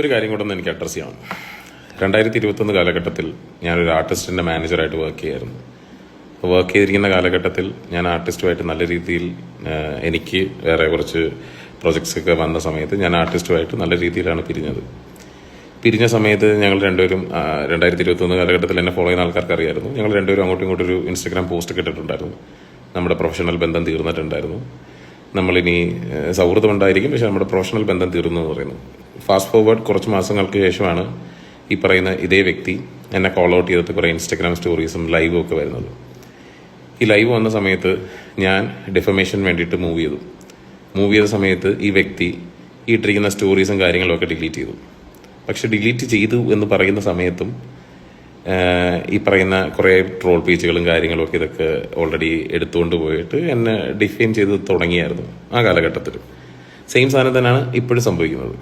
ഒരു കാര്യം കൊണ്ടൊന്ന് എനിക്ക് അഡ്രസ് ചെയ്യണം. 2021 കാലഘട്ടത്തിൽ ഞാനൊരു ആർട്ടിസ്റ്റിൻ്റെ മാനേജറായിട്ട് വർക്ക് ചെയ്യായിരുന്നു. വർക്ക് ചെയ്തിരിക്കുന്ന കാലഘട്ടത്തിൽ ഞാൻ ആർട്ടിസ്റ്റുമായിട്ട് നല്ല രീതിയിൽ എനിക്ക് വേറെ കുറച്ച് പ്രൊജക്ട്സ് ഒക്കെ വന്ന സമയത്ത് ഞാൻ ആർട്ടിസ്റ്റുമായിട്ട് നല്ല രീതിയിലാണ് പിരിഞ്ഞ സമയത്ത് ഞങ്ങൾ രണ്ടുപേരും 2021 കാലഘട്ടത്തിൽ എന്നെ ഫോളോ ചെയ്യുന്ന ആൾക്കാർക്ക് അറിയായിരുന്നു. ഞങ്ങൾ രണ്ടുപേരും അങ്ങോട്ടും ഇങ്ങോട്ടും ഒരു ഇൻസ്റ്റഗ്രാം പോസ്റ്റ് ഒക്കെ ഇട്ടിട്ടുണ്ടായിരുന്നു. നമ്മുടെ പ്രൊഫഷണൽ ബന്ധം തീർന്നിട്ടുണ്ടായിരുന്നു. നമ്മളിനി സൗഹൃദം ഉണ്ടായിരിക്കും, പക്ഷെ നമ്മുടെ പ്രൊഫഷണൽ ബന്ധം തീർന്നു എന്ന് പറയുന്നു. ഫാസ്റ്റ് ഫോർവേഡ് കുറച്ച് മാസങ്ങൾക്ക് ശേഷമാണ് ഈ പറയുന്ന ഇതേ വ്യക്തി എന്നെ കോൾ ഔട്ട് ചെയ്തിട്ട് കുറേ ഇൻസ്റ്റഗ്രാം സ്റ്റോറീസും ലൈവും ഒക്കെ വരുന്നത്. ഈ ലൈവ് വന്ന സമയത്ത് ഞാൻ ഡിഫമേഷൻ വേണ്ടിയിട്ട് മൂവ് ചെയ്ത സമയത്ത് ഈ വ്യക്തി ഈ ഇട്ടിരിക്കുന്ന സ്റ്റോറീസും കാര്യങ്ങളും ഒക്കെ ഡിലീറ്റ് ചെയ്തു. പക്ഷെ ഡിലീറ്റ് ചെയ്തു എന്ന് പറയുന്ന സമയത്തും ഈ പറയുന്ന കുറേ ട്രോൾ പേജുകളും കാര്യങ്ങളും ഒക്കെ ഇതൊക്കെ ഓൾറെഡി എടുത്തുകൊണ്ട് പോയിട്ട് എന്നെ ഡിഫെയിം ചെയ്ത് തുടങ്ങിയായിരുന്നു ആ കാലഘട്ടത്തിൽ. സെയിം സാധനം തന്നെയാണ് ഇപ്പോഴും സംഭവിക്കുന്നത്.